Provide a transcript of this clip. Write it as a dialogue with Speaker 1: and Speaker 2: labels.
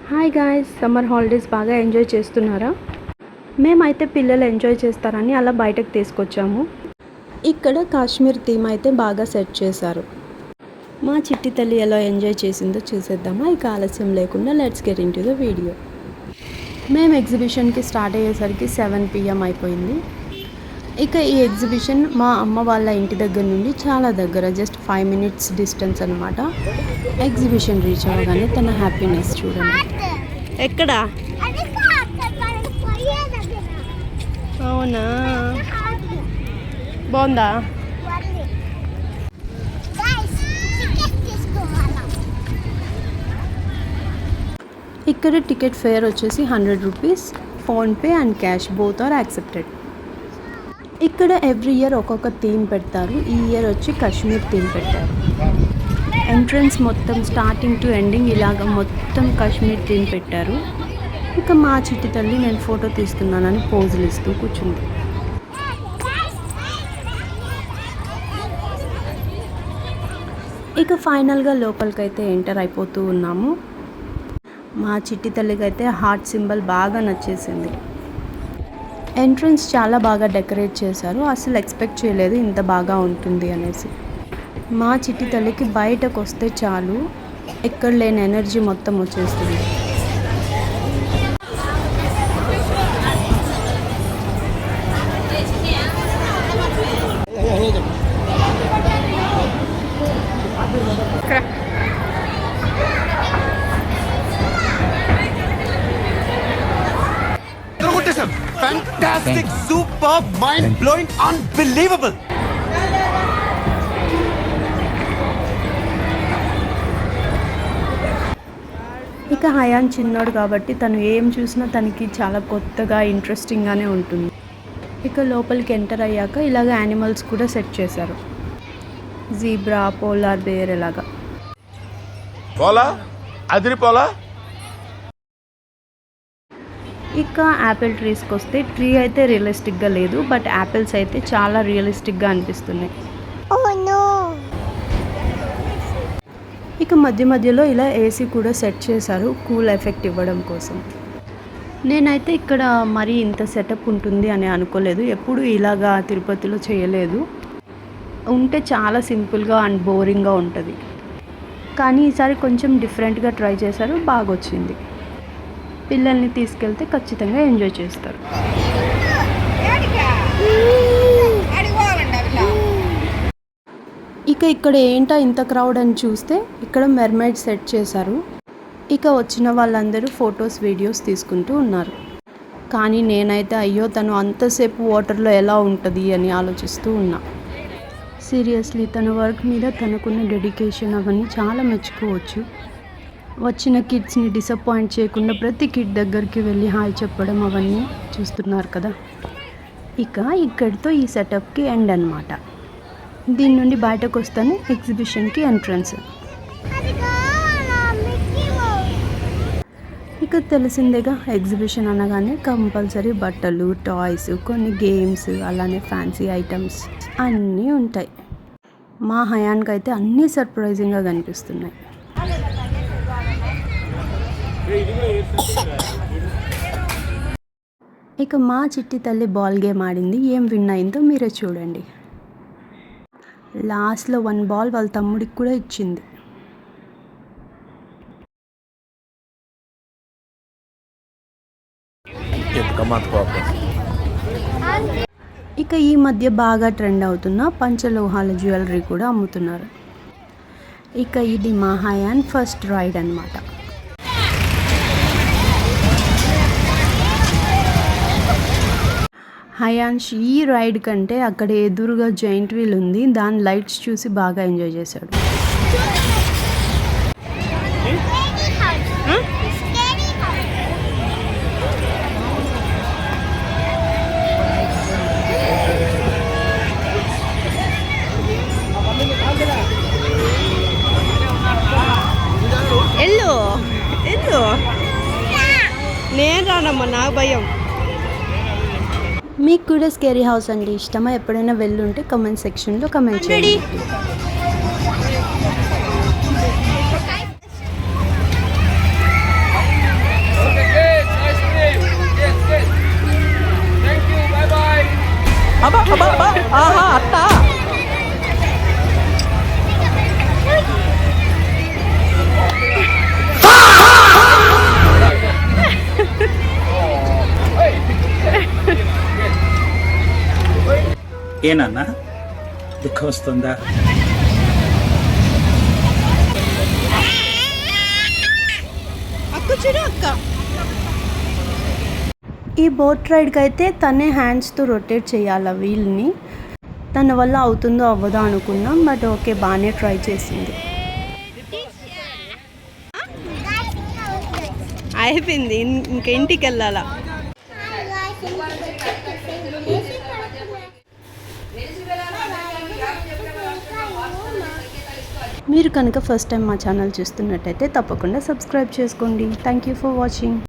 Speaker 1: Hi guys, summer holidays బాగా enjoy చేస్తున్నారా? మేమైతే పిల్లలు ఎంజాయ్ చేస్తారని అలా బయటకు తీసుకొచ్చాము. ఇక్కడ కాశ్మీర్ థీమ్ అయితే బాగా సెట్ చేశారు. మా చిట్టి తల్లి ఎలా ఎంజాయ్ చేసిందో చూసేద్దామా. ఇక ఆలస్యం లేకుండా let's get in to the video. మేము ఎగ్జిబిషన్కి స్టార్ట్ అయ్యేసరికి 7 PM అయిపోయింది. ఇక ఈ ఎగ్జిబిషన్ మా అమ్మ వాళ్ళ ఇంటి దగ్గర నుండి చాలా దగ్గర, జస్ట్ 5 minutes డిస్టెన్స్ అనమాట. ఎగ్జిబిషన్ రీచ్ అవ్వగానే తన హ్యాపీనెస్ చూడండి. ఎక్కడ? అవునా, బాగుందా? ఇక్కడ టికెట్ ఫేర్ వచ్చేసి 100 rupees. PhonePe and cash both are accepted. ఇక్కడ ఎవ్రీ ఇయర్ ఒక్కొక్క థీమ్ పెడతారు. ఈ ఇయర్ వచ్చి కాశ్మీర్ థీమ్ పెట్టారు. ఎంట్రన్స్ మొత్తం స్టార్టింగ్ టు ఎండింగ్ ఇలాగ మొత్తం కాశ్మీర్ థీమ్ పెట్టారు. ఇక మా చిట్టి తల్లి నేను ఫోటో తీస్తున్నానని పోజులు ఇస్తూ కూర్చుంది. ఇక ఫైనల్గా లోపలికైతే ఎంటర్ అయిపోతూ ఉన్నాము. మా చిట్టి తల్లికి అయితే హార్ట్ సింబల్ బాగా నచ్చేసింది. ఎంట్రన్స్ చాలా బాగా డెకరేట్ చేశారు. అసలు ఎక్స్పెక్ట్ చేయలేదు ఇంత బాగా ఉంటుంది అనేసి. మా చిట్టి తల్లికి బయటకు వస్తే చాలు ఎక్కడ లేని ఎనర్జీ మొత్తం వచ్చేస్తుంది.
Speaker 2: Fantastic, superb, mind-blowing, unbelievable.
Speaker 1: ఇక హయాన్ చిన్నోడు కాబట్టి తను ఏం చూసినా తనకి చాలా కొత్తగా ఇంట్రెస్టింగ్గానే ఉంటుంది. ఇక లోపలికి ఎంటర్ అయ్యాక ఇలాగ యానిమల్స్ కూడా సెట్ చేశారు. జీబ్రా, పోలార్ బేర్ ఇలాగా.
Speaker 2: పోలా అదిరిపోలా.
Speaker 1: ఇక యాపిల్ ట్రీస్కి వస్తే ట్రీ అయితే రియలిస్టిక్గా లేదు, బట్ యాపిల్స్ అయితే చాలా రియలిస్టిక్గా అనిపిస్తున్నాయి. ఇక మధ్య మధ్యలో ఇలా ఏసీ కూడా సెట్ చేశారు కూల్ ఎఫెక్ట్ ఇవ్వడం కోసం. నేనైతే ఇక్కడ మరీ ఇంత సెటప్ ఉంటుంది అని అనుకోలేదు. ఎప్పుడు ఇలాగా తిరుపతిలో చేయలేదు. ఉంటే చాలా సింపుల్గా అండ్ బోరింగ్గా ఉంటుంది. కానీ ఈసారి కొంచెం డిఫరెంట్గా ట్రై చేశారు, బాగా వచ్చింది. పిల్లల్ని తీసుకెళ్తే ఖచ్చితంగా ఎంజాయ్ చేస్తారు. ఇక ఇక్కడ ఏంటో ఇంత క్రౌడ్ అని చూస్తే ఇక్కడ మెర్మైడ్ సెట్ చేశారు. ఇక వచ్చిన వాళ్ళందరూ ఫొటోస్, వీడియోస్ తీసుకుంటూ ఉన్నారు. కానీ నేనైతే అయ్యో తను అంతసేపు వాటర్లో ఎలా ఉంటుంది అని ఆలోచిస్తూ ఉన్నా. సీరియస్లీ తన వర్క్ మీద తనకున్న డెడికేషన్ అవన్నీ చాలా మెచ్చుకోవచ్చు. వచ్చిన కిడ్స్ని డిసప్పాయింట్ చేయకుండా ప్రతి కిడ్ దగ్గరికి వెళ్ళి హాయ్ చెప్పడం అవన్నీ చూస్తున్నారు కదా. ఇక ఇక్కడితో ఈ సెటప్కి ఎండ్ అనమాట. దీని నుండి బయటకు వస్తానే ఎగ్జిబిషన్కి ఎంట్రన్స్. ఇక తెలిసిందేగా ఎగ్జిబిషన్ అనగానే కంపల్సరీ బట్టలు, టాయ్స్, కొన్ని గేమ్స్, అలానే ఫ్యాన్సీ ఐటమ్స్ అన్నీ ఉంటాయి. మా హయాన్కి అయితే అన్నీ సర్ప్రైజింగ్గా కనిపిస్తున్నాయి. ఇక మా చిట్టి తల్లి బాల్ గేమ్ ఆడింది. ఏం విన్ అయిందో మీరే చూడండి. లాస్ట్లో 1 బాల్ వాళ్ళ తమ్ముడికి కూడా ఇచ్చింది. ఇక ఈ మధ్య బాగా ట్రెండ్ అవుతున్న పంచలోహాల జ్యువెలరీ కూడా అమ్ముతున్నారు. ఇక ఇది మా హయాన్ ఫస్ట్ రైడ్ అన్నమాట. హయాన్ష్ ఈ రైడ్ కంటే అక్కడ ఎదురుగా జైంట్ వీల్ ఉంది, దాని లైట్స్ చూసి బాగా ఎంజాయ్ చేశాడు. నేను రానమ్మా, నాకు భయం. మీకు కూడా స్కేరీ హౌస్ అంటే ఇష్టమా? ఎప్పుడైనా వెళ్ళుంటే కమెంట్ సెక్షన్లో కమెంట్ చేయండి.
Speaker 3: అబ్బా అబ్బా అబ్బా ఆహా అత్త
Speaker 4: ఏనన్నా దుఃఖం వస్తుందా?
Speaker 1: ఈ బోట్ రైడ్కి అయితే తనే హ్యాండ్స్తో రొటేట్ చేయాలి ఆ వీల్ని. తన వల్ల అవుతుందో అవ్వదో అనుకున్నాం, బట్ ఓకే బాగానే ట్రై చేసింది. అయిపోయింది, ఇంకా ఇంటికి వెళ్ళాలా. మీరు కనుక ఫస్ట్ టైం మా ఛానల్ చూస్తున్నట్టయితే తప్పకుండా సబ్స్క్రైబ్ చేసుకోండి. Thank you for watching.